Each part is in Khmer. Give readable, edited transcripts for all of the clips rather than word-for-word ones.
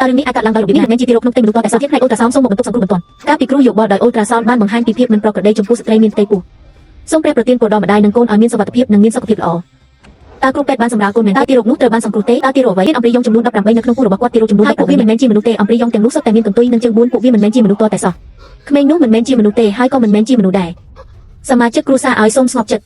តើរឿងនេះអាចកាត់ឡើងដោយរបៀបនេះមិនមែនជាទីរកក្នុងផ្ទៃមនុស្សតតែសោះទៀតផ្នែកអូត្រាសោនសូមមកបន្ទប់សង្គ្រោះបន្ទាន់ការពិគ្រោះយោបល់ដោយអូត្រាសោនបានបង្ហាញពីភាពមិនប្រក្រតីចំពោះស្ត្រីមានផ្ទៃពោះសូមព្រះប្រទានពរដល់ម្ដាយនិងកូនឲ្យមានសុខភាពនិងមានសុខភាពល្អតើគ្រូពេទ្យបានសម្រាលកូនមែនតើទីរោគនោះត្រូវបានសង្គ្រោះទេតើទីរោគអ្វីមានអំព្រីយ៉ុងចំនួន18នៅក្នុងពោះរបស់គាត់ទីរោគចំនួនពួកវាមិនមែនជាមនុស្សទេអំព្រីយ៉ុងទាំងនោះសុទ្ធតែមានកន្ទុយនិងជើង4ពួកវាមិនមែនជាមនុស្សតតែសោះក្មេងនោះមិនមែនជាមនុស្សទេហើយក៏មិនមែនជាមនុស្សដែរសមាជិកគ្រួសារឲ្យសូមស្ងប់ចិត្ត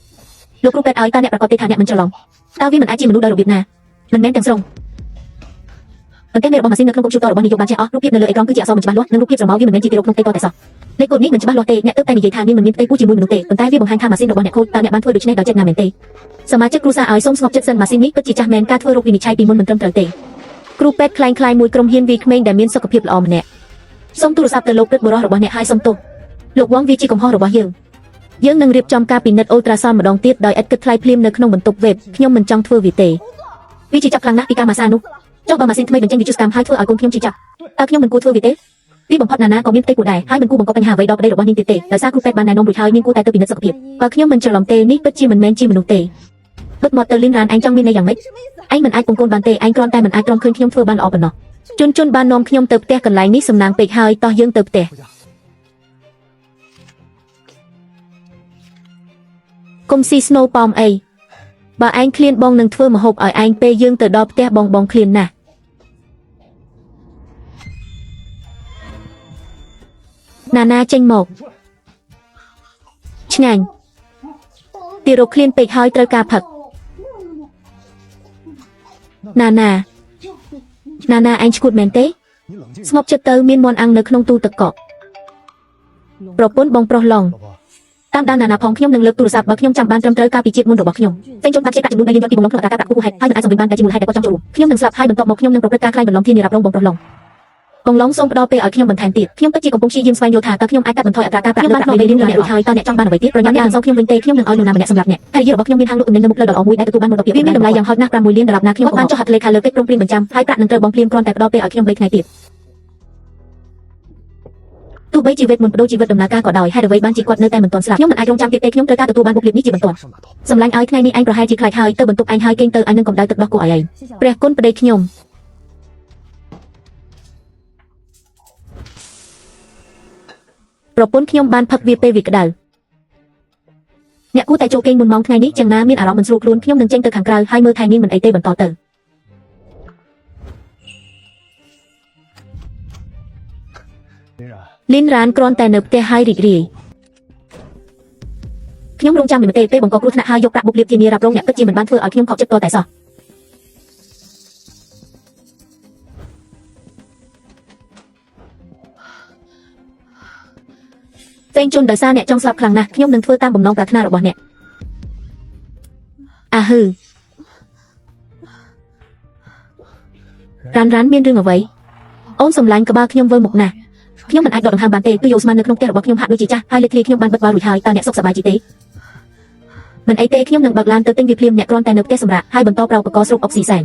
លោកគ្រូពេទ្យឲ្យតើអ្នកប្រកាសទេថាអ្នកមិនច្រឡំតើវាមិនអាចជាមនុស្សដោយរបៀបណាមិនមែនទាំងស្រុងបន្ទះនៃរបស់ម៉ាស៊ីននៅក្នុងកុំព្យូទ័ររបស់នាយកបានចេះអស់រូបភាពនៅលើអេក្រង់គឺជាអក្សរមិនច្បាស់លាស់និងរូបភាពស្រមោលវាមិនមែនជាទីរោគក្នុងផ្ទៃតតែសោះលេខកូដនេះមិនច្បាស់លាស់ទេអ្នកទើបតែនិយាយថានាងមិនមានផ្ទៃពោះជាមួយមនុស្សទេប៉ុន្តែវាបង្ហាញថាម៉ាស៊ីនរបស់អ្នកខូចតើអ្នកបានធ្វើដូច្នេះដោយចិត្តណាមែនទេសមាជិកគ្រួសារឲ្យសូមស្ងប់ចិត្តសិនម៉ាស៊ីននេះពិតជាចាស់មែនការធ្វើរោគវិនិច្ឆ័យពីមុនមិនត្រឹមត្រូវទេគ្រូពេទ្យខ្លាំងៗមួយក្រុមហ៊ានវីក្មេងដែលមានសុខភាពល្អម្នាក់សូមទូរស័ព្ទទៅលោកព្រឹទ្ធបុរសរបស់អ្នកឲ្យសុំទោសលោកវងវាជាកំហុសរបស់យើងនឹងរៀបចំការពិនិត្យអូត្រាសោនម្ដងទៀតដោយឥតគិតថ្លៃភ្លាមនៅក្នុងបន្ទប់វេបខ្ញុំមិនចង់ធ្វើវាទេវាជាចាប់ខ្លាំងណាស់ពីការម៉ាសានោះចុះបើម៉ាស៊ីនថ្មីបញ្ចេញវិទ្យុសកម្មហើយធ្វើឲ្យកូនខ្ញុំជាចាប់តើខ្ញុំមិនគួរធ្វើវាទេពីបំផុតណាក៏មានផ្ទៃពោះដែរហើយមិនគួរបង្កបញ្ហាអ្វីដល់ប្តីរបស់នាងទៀតទេដោយសារគ្រូពេទ្យបានណែនាំរួចហើយនាងគួរតែទៅពិនិត្យសុខភាពបើខ្ញុំមិនច្រឡំទេនេះពិតជាមិនមែនជាមនុស្សទេបិទមាត់ទៅលីនរ៉ានឯងចង់មានន័យយ៉ាងម៉េចឯងមិនអាចពងកូនបានទេឯងគ្រាន់តែមិនអាចទ្រាំឃើញខ្ញុំធ្វើបានល្អប៉ុណ្ណោះជនបាននាំខ្ញុំទៅផ្ទះកន្លែងនេះសំណាងពេកហើយតោះយើងទៅផ្ទះកុំស៊ីស្នូប៉ោមអីបើឯងឃ្លានបងនឹងធ្វើម្ហូបឲ្យឯងពេលយើងទៅដល់ផ្ទះបងឃ្លានណាស់ណាចេញមកឆ្ងាញ់ទីរោគឃ្លានពេកហើយត្រូវការផឹកណាឯងឈួតមែនទេស្ងប់ចិត្តទៅមានមន់អាំងនៅក្នុងទូទឹកកកប្រពន្ធបងប្រុសឡងតាមដានណាផងខ្ញុំនឹងលើកទូរស័ព្ទបើខ្ញុំចាំបានត្រឹមត្រូវការពីជាតិមុនរបស់ខ្ញុំពេញជនបាត់ជាតិប្រាក់ចំនួន3លានពីបំណងក្នុងអត្រាការប្រាក់គូហេតុហើយមិនអាចសម្រេចបានតែជាមូលហេតុដែលគាត់ចង់ចូលរួមខ្ញុំនឹងស្លាប់ហើយបន្ទាប់មកខ្ញុំនឹងប្រព្រឹត្តការក្លែងបន្លំធានារ៉ាប់រងបងប្រុសឡងសូមផ្ដល់ពេលឲ្យខ្ញុំបន្ថែមទៀតខ្ញុំពិតជាកំពុងព្យាយាមស្វែងយល់ថាតើខ្ញុំអាចកាត់បន្ថយអត្រាការប្រាក់លើប្រាក់3លានរបស់អ្នករួចហើយតើអ្នកចង់បានអ្វីទៀតប្រញាប់អ្នកសងខ្ញុំវិញទេខ្ញុំនឹងឲ្យនរណាម្នាក់សម្រាប់អ្នកហើយរបស់ខ្ញុំមានហាងលក់ទំនិញនៅមុខផ្លូវដ៏ល្អមួយដែលទទួលបានមន្តភាពវាមានតម្លៃយ៉ាងហោចណាស់$6 លានណាខ្ញុំបានចុះហត្ថលេខាលើកិច្ចព្រមព្រៀងបញ្ចាំហើយប្រាក់នឹងត្រូវបង់ភ្លាមគ្រាន់តែផ្ដល់ពេលឲ្យខ្ញុំ3ថ្ងៃទៀតទោះបីជីវិតមុនបដូរជីវិតដំណើរការក៏ដោយហេតុអ្វីបានជាគាត់នៅតែមិនទាន់ស្លាប់ខ្ញុំមិនអាចរងចាំទៀតទេខ្ញុំត្រូវការទទួលបានបុព្វលាភនេះជាបន្ទាន់សម្លាញ់ឲ្យថ្ងៃនេះឯងប្រហែលជាខ្លាចហើយទៅបន្ទប់ឯងហើយគេងទៅឯងនឹងកម្ដៅទឹកដោះគោឲ្យឯងព្រះគុណប្តីខ្ញុំប្រពន្ធខ្ញុំបានផឹកវាពេលវាក្ដៅអ្នកគួរតែចូលគេងមុនម៉ោងថ្ងៃនេះចឹងណាមានអារម្មណ៍មិនស្រួលខ្លួនខ្ញុំនឹងចេញទៅខាងក្រៅហើយមើលថែនាងមិនអីទេបន្តទៅលីនរ៉ានគ្រាន់តែនៅផ្ទះហើយរីករាយខ្ញុំរងចាំមិនទេពេលបង្កគ្រោះថ្នាក់ហើយយកប្រាក់បុព្វលាភធានារ៉ាប់រងអ្នកពិតជាមិនបានធ្វើឲ្យខ្ញុំខកចិត្តតតែសោះពេញជន់ដោយសារអ្នកចង់ស្លាប់ខ្លាំងណាស់ខ្ញុំនឹងធ្វើតាមបំណងប្រាថ្នារបស់អ្នកអាហឺរ៉ានមានរឿងអ្វីអូនសម្លាញ់ក្បាលខ្ញុំវិលមុខណាស់ខ្ញុំមិនអាចដកដង្ហើមបានទេគឺយកស្មាននៅក្នុងផ្ទះរបស់ខ្ញុំហាក់ដូចជាចាស់ហើយលេខធ្លាខ្ញុំបានបិទបាល់រួចហើយតើអ្នកសុខសប្បាយទេមិនអីទេខ្ញុំនឹងបើកឡានទៅទិញវាភ្លាមអ្នកគ្រាន់តែនៅផ្ទះសម្រាប់ហើយបន្តប្រើឧបករណ៍ស្រូបអុកស៊ីសែន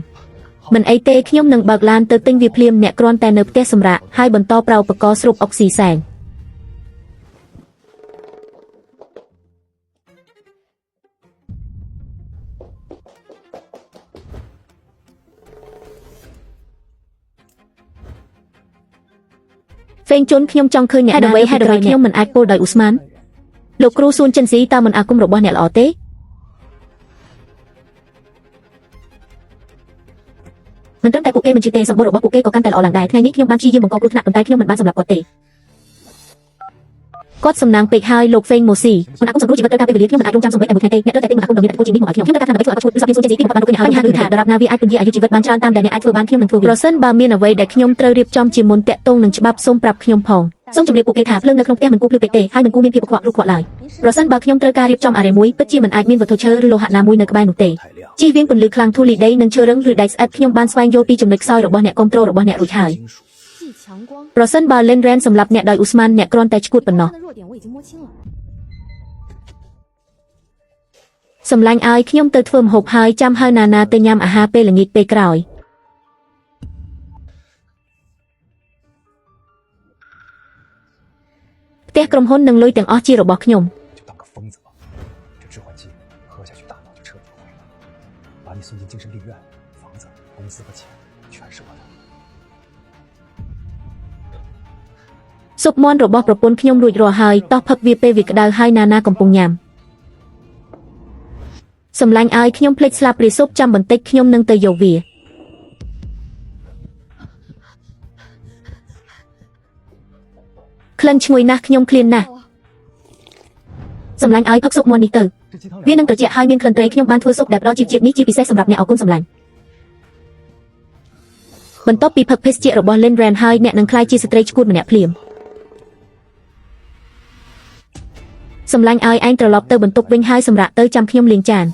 មិនអីទេខ្ញុំនឹងបើកឡានទៅទិញវាភ្លាមអ្នកគ្រាន់តែនៅផ្ទះសម្រាប់ហើយបន្តប្រើឧបករណ៍ស្រូបអុកស៊ីសែនហ្វេងជុនខ្ញុំចង់ឃើញអ្នកណាហេតុអ្វីខ្ញុំមិនអាចពោលដោយអ៊ូស្មានលោកគ្រូស៊ូនចិនស៊ីតើមិនអាគមរបស់អ្នកល្អទេមិនត្រឹមតែពួកគេមិនជឿទេសម្បត្តិរបស់ពួកគេក៏កាន់តែល្អឡើងដែរថ្ងៃនេះខ្ញុំបានព្យាយាមបង្កគ្រោះថ្នាក់ប៉ុន្តែខ្ញុំមិនបានសម្លាប់គាត់ទេគាត់សំណាងពេកហើយលោកហ្វេងម៉ូស៊ីមិនអាគមសង្គ្រោះជីវិតត្រូវការពេលវេលាខ្ញុំមិនអាចរងចាំសម្បត្តិតែមួយថ្ងៃទេអ្នកត្រូវតែទិញមិនអាគមដំណៀតគោលជានេះមកឲ្យខ្ញុំត្រូវការថាដើម្បីធ្វើឲ្យគាត់ជួយស៊ូនចិនស៊ីទីបំផុតបានដូចគ្នាហើយបញ្ហាគឺថាដរាបណាវាអាចពន្យាអាយុជីវិតបានច្រើនតាមដែលអ្នកអាចធ្វើបានខ្ញុំនឹងធ្វើវាប្រសិនបើមានអ្វីដែលខ្ញុំត្រូវរៀបចំជាមុនតាក់ទងនឹងច្បាប់សូមប្រាប់ខ្ញុំផងសូមជម្រាបពួកគេថាភ្លើងនៅក្នុងផ្ទះមិនគួរភ្លឺពេកទេហើយមិនគួរមានភាពកខ្វក់ឬខ្វក់ឡើយប្រសិនបើខ្ញុំត្រូវការរៀបចំអារ៉េមួយពិតជាមិនអាចមានវត្ថុឈើឬលោហៈណាមួយនៅក្បែរនោះទេជិះវៀងពន្លឺខ្លាំងធូលីដីនិងឈើរឹងឬដែកស្អិតខ្ញុំបានស្វែងយល់ពីចំណុចខ្សោយរបស់អ្នកគ្រប់គ្រងរបស់អ្នករួចហើយប្រសិនបើលេនរ៉ែនសម្រាប់អ្នកដោយអ៊ូស្មានអ្នកគ្រាន់តែឈួតប៉ុណ្ណោះសម្លាញ់ឲ្យខ្ញុំទៅធ្វើម្ហូបហើយចាំហៅណាទៅញ៉ាំអាហារពេលល្ងាចពេលក្រោយផ្ទះក្រុមហ៊ុននិងលុយទាំងអស់ជារបស់ខ្ញុំ ស៊ុបមាន់របស់ប្រពន្ធខ្ញុំរួចរាល់ហើយតោះផឹកវាពេលវាក្តៅហើយណាណាកំពុងញ៉ាំសម្លាញ់ឲ្យខ្ញុំភ្លេចស្លាបព្រាស៊ុបចាំបន្តិចខ្ញុំនឹងទៅយកវាក្លិនឈ្ងុយណាស់ខ្ញុំឃ្លានណាស់សម្លាញ់ឲ្យផឹកស៊ុបមាន់នេះទៅវានឹងត្រជាក់ហើយមានក្លិនត្រីខ្ញុំបានធ្វើស៊ុបដែលផ្ដល់ជាតិនេះជាពិសេសសម្រាប់អ្នកអរគុណសម្លាញ់បន្ទាប់ពីផឹកភេសជ្ជៈរបស់ Lin Ran ហើយអ្នកនឹងក្លាយជាស្ត្រីឆ្កួតម្នាក់ភ្លាមសម្លាញ់ឲ្យឯងត្រឡប់ទៅបន្ទប់វិញហើយសម្រាប់ទៅចាំខ្ញុំលាងចាន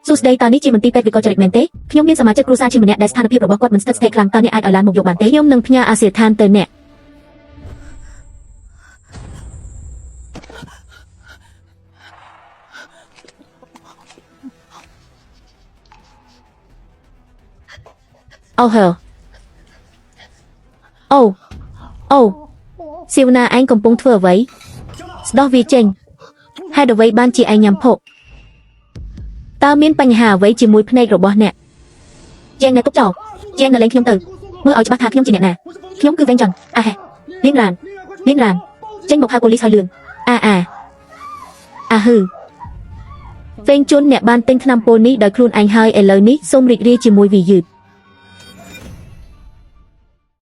សួស្ដីតើនេះជាមន្ទីរពេទ្យវិកលចរិតមែនទេខ្ញុំមានសមាជិកគ្រួសារជាម្នាក់ដែលស្ថានភាពរបស់គាត់មិនស្ថិតស្ថេរខ្លាំងតើអ្នកអាចឲ្យឡានមកយកបានទេខ្ញុំនឹងផ្ញើអាសយដ្ឋានទៅអ្នកអូហឺអូសៀវណាឯងកំពុងធ្វើអ្វីស្ដោះវាចេញហេតុអ្វីបានជាឯងញ៉ាំភក់តើមានបញ្ហាអ្វីជាមួយភ្នែករបស់អ្នកជាងអ្នកទុកចោលជាងនៅលេងខ្ញុំទៅមើលឲ្យច្បាស់ថាខ្ញុំជាអ្នកណាខ្ញុំគឺវែងចន្ទលៀនរ៉ានចេញមកហៅប៉ូលីសឲ្យលឿនហឺវែងជន់អ្នកបានទិញថ្នាំពុលនេះដោយខ្លួនឯងហើយឥឡូវនេះសូមរីករាយជាមួយវាយឺត